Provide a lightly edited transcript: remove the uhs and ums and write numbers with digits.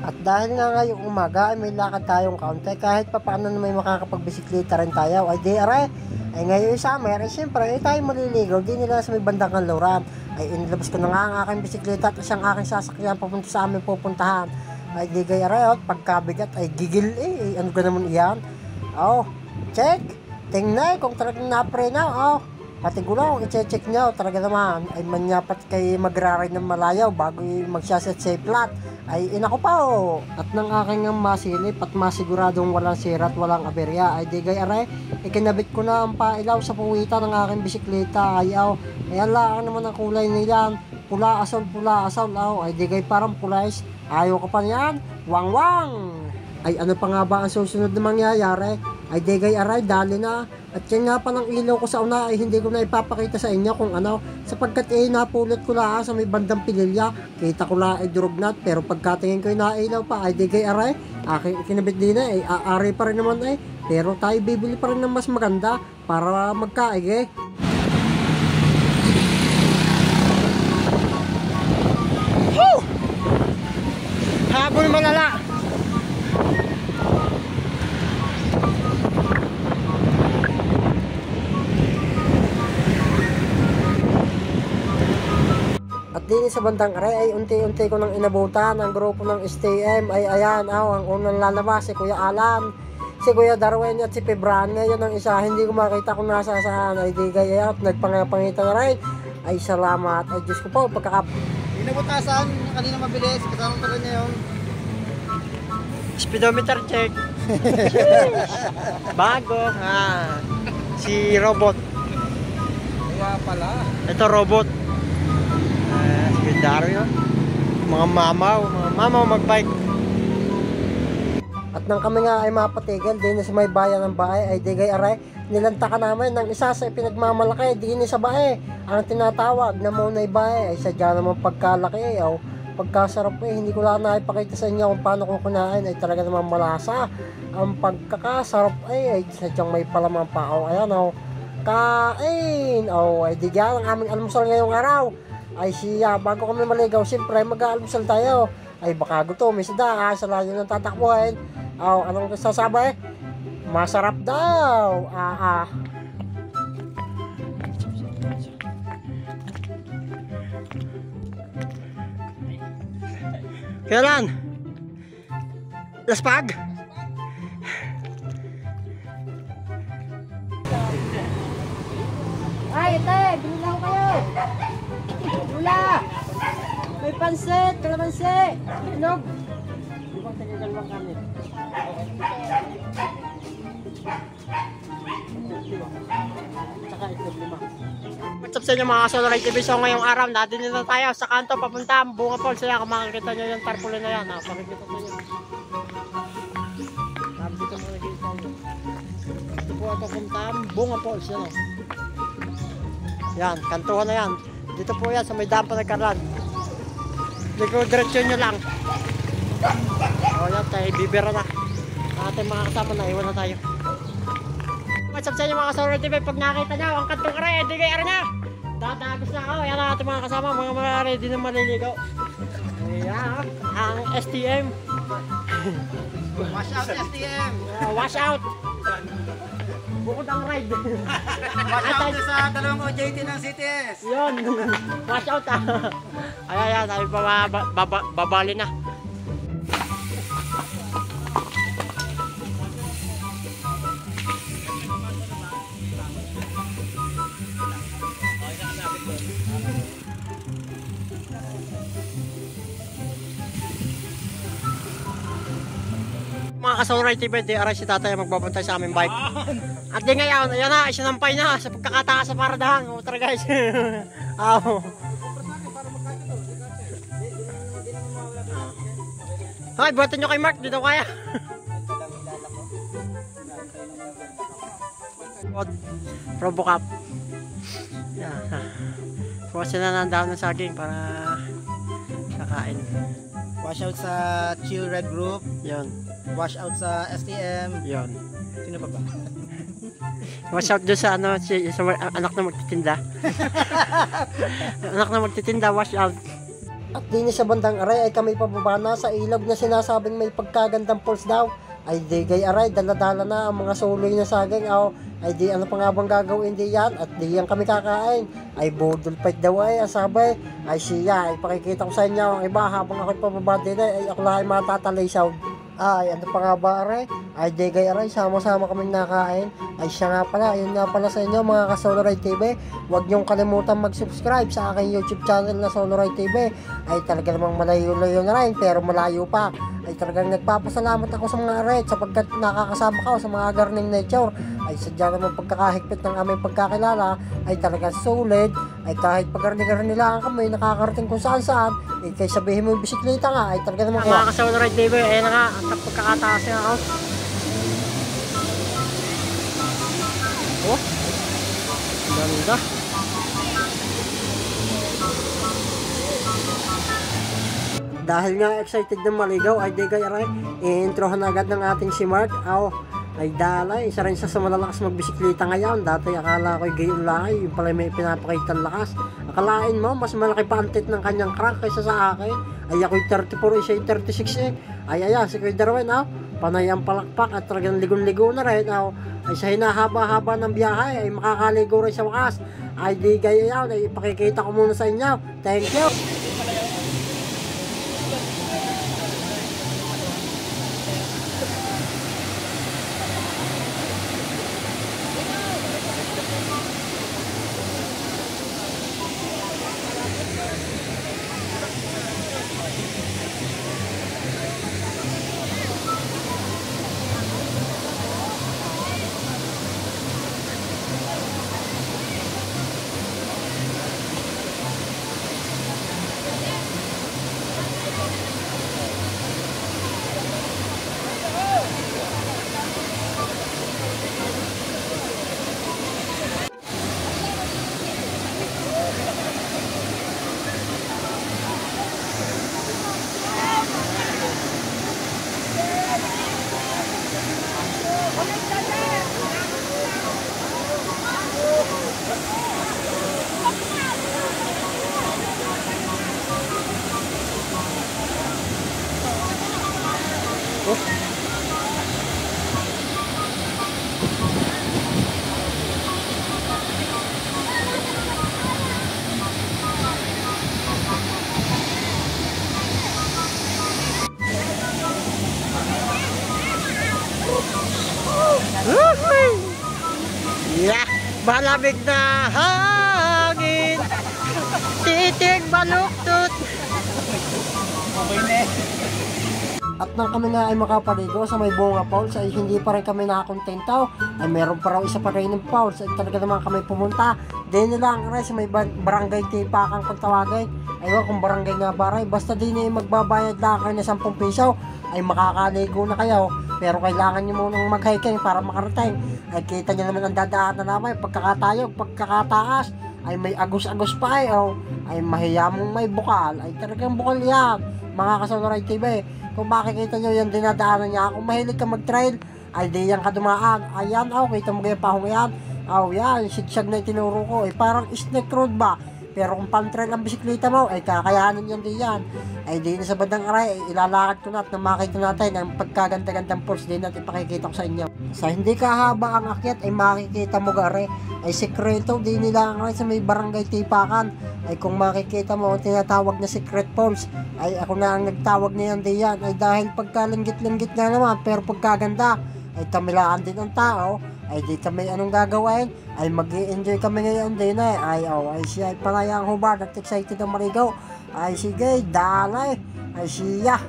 At dahil nga ngayong umaga ay may lakad tayong kaunti, kahit pa paano na may makakapagbisikleta rin tayo, ay di aray, ay ngayon summer, ay siyempre ay tayo maliligaw, di nila sa may bandang kanluran. Ay inilabas ko na nga ang aking bisikleta at siyang aking sasakyan papunta sa aming pupuntahan. Ay di gay aray, pagkabigat ay gigil ano ka naman iyan? Oh, check! Tingnan kung talagang naprena, pati gulong, i-check nyo, talaga naman, ay manyapat kay magraray ng malayaw bago magsaset sa flat, ay inako pa At nang aking masilip at masiguradong walang sira at walang aberya, ay digay aray, ikinabit ko na ang pailaw sa puwitan ng aking bisikleta, ayaw, ayan lang naman ang kulay niyan, pula asol, ay digay parang pulays, ayaw ka pa niyan, wang. Ay ano pa nga ba ang susunod na mangyayari? Ay digay aray, dali na. At yan nga pa ng ilaw ko sa una ay hindi ko na ipapakita sa inyo kung ano, sapagkat napulot ko lang sa may bandang pililya, kita ko lang ay durugnat, pero pagkatingin ko nailaw pa ay digay aray, aking ikinabit din ay aari pa rin naman pero tayo bibili pa rin ng mas maganda para magkaig Woo! Habol malala! At din sa bandang aray ay unti-unti ko nang inabutan ang grupo ng STM ay ayan, ang unang lalabas si Kuya Alan, si Kuya Darwin at si Pebran. Ngayon ang isa hindi ko makita kung nasa saan, ay di gaya at nagpangapangitan na rin. Ay salamat, ay Diyos ko po Inabutasan kanina mabilis, kasama pa rin niya yung speedometer check. Bago si robot. kaya pala Ito robot. Secondary mga mamaw magbike. At nang kami nga ay mapatigil din sa may bayan ng bahay ay digay aray, nilanta ka namin ng isa sa pinagmamalaki din sa bahay. Ang tinatawag na Monay Bahay ay sadya naman pagkalaki pagkasarap hindi ko lang naipakita sa inyo kung paano ko kunain, ay talaga naman malasa. Ang pagkakasarap ay sadyang may palamang pa. Ayan kain. Ay digyan ang aming almusal ngayong araw. Ay siya, bago kami maligaw, siyempre mag-aalmusal tayo. Ay baka gutom, isda, sa layo ng tatakbuhin. Anong sasabi? Masarap daw. Kailan? Laspag? Ay, ite, bilang kayo. Lula! May pansit, kalamansi, inog. Ibang taga-dalawang kami. Tsaka itlog 5. What's up sa inyo mga Solar TV? So ngayong araw, natin na tayo sa kanto papunta ang Bunga Falls. Kung makikita nyo yung tarpaulin na yan, pakikita nyo. Dito mo nakikita nyo. Ito po ang papunta ang Bunga Falls. Yan, kantuhan na yan. Dito po yan sa may dam pa nagkaran. Diretso nyo lang. Yan, tayo bibira na. Ating mga kasama na, iwan na tayo. What's up sa inyo mga Solar TV? Pag nakita nyo ang kantong aray, hindi kayo na. Tatagos na ako. Yan ang ating mga kasama, mga ready na maliligaw. Ayan, ang STM. wash out STM. Wash out. Bukod ang ride. Wash out sa dalawang OJT ng CTS. Yun. Wash out Ayan, tayo babali na. Mga ka-Solar TV, di aray si tatay magbabantay sa aming bike. At di ngayon, ayan na, isinampay na sa pagkakataas sa paradahan. Tara guys. Hoy, buhatin nyo kay Mark, di daw kaya. Robocop. Kuha sila ng dahon ng saging para kakain. Wash out sa Chill Red Group. Yun. Wash out sa STM. Yun. Sino pa ba? Wash out doon sa anak na magtitinda. Anak na magtitinda, wash out. At din sa bandang aray ay kami pababa na sa ilog na sinasabing may pagkagandang falls daw. Ay di gay aray, dala-dala na ang mga suloy na saging. Ay di ano pa nga bang gagawin di yan? At di yan kami kakain. Ay budol fight daw ay asabay. Ay siya, ay pakikita ko sa inyo ang iba habang ako'y pababa din ay ako lang ay matatalay sound. Ay ano pa nga ba aray? Ay di gay aray, sama-sama kaming nakain. Ay siya nga pala, yun nga pala sa inyo mga ka-Soloray TV. Huwag niyong kalimutan mag-subscribe sa aking YouTube channel na Soloray TV. Ay talaga namang malayo-layo na rin pero malayo pa. Ay talagang nagpapasalamat ako sa mga aray sapagkat nakakasama ko sa mga gardening nature. Ay sadya naman pagkakahigpit ng aming pagkakilala ay talagang solid. Ay kahit pag-garni-garni lang kami nakakarating kung saan-saan. Ay kay sabihin mo yung bisikleta nga ay talaga naman mga ka-Soloray TV. Ay na nga at pagkakataas nga ako. Oh, ganda. Dahil nga excited na maligaw ay di kaya rin i-introhan agad ng ating si Mark. Ay dalay, isa rin siya sa malalakas magbisikleta ngayon. Dati akala ko'y gayon lang ay yung pala may pinapakita lakas. Akalain mo mas malaki pa ang tit ng kanyang crank kaysa sa akin. Ay ako'y 34, siya 36 eh. Ay ayan, si Kuya Darwin panay ang palakpak at talagang ligon-ligo na rin. Ay sa hinahaba-haba ng biyahe ay makakaligo rin sa wakas. Ay di gaya yan, ay ipakikita ko muna sa inyo. Thank you. Yeah, malamig na hangin, titig baluktot. Okay na eh. At nang kami nga ay makapaligo sa may bunga falls ay hindi pa rin kami nakakontento. Ay meron pa raw isa pa rin ng falls ay talaga naman kami pumunta. Din nila ang rin sa may barangay Tipakan kung tawagin. Ayun kung barangay nga baray. Basta din ay magbabayad lang kayo na 10 piso ay makakaligo na kayo. Pero kailangan nyo munang mag-hiking para makarating. Ay kita nyo naman ang dadaanan namin. Pagkakatayog, pagkakataas ay may agos-agos pa ay mahiyamong may bukal. Ay talagang bukal yan mga ka-Soloray TV. Kung makikita nyo yung dinadaanan niya, kung mahilig ka mag-trail, ay di yan kadumaan. Ayan, kita mo kaya pahong yan. Yan, sigsag na itinuro ko. Parang snake road ba? Pero kung pan-trail ang bisikleta mo, ay kakayanan yan di yan. Ay di na sa bandang aray, ilalakad ko na at makita natin ang pagkaganda-gandang falls din at ipakikita ko sa inyo. Sa hindi kahaba ang akyat, ay makikita mo gare. Ay sekreto, di nila ang aray sa may barangay Tipakan. Ay kung makikita mo, tinatawag na secret falls. Ay ako na ang nagtawag niyan di yan. Ay dahil pagkalinggit-linggit na naman, pero pagkaganda, ay kamilaan din ang tao. Ay di kami anong gagawin, ay mag-i-enjoy kami ngayon din ay siya ay palayang hubad at excited ang marigaw. Ay sige, dalay, ay siya.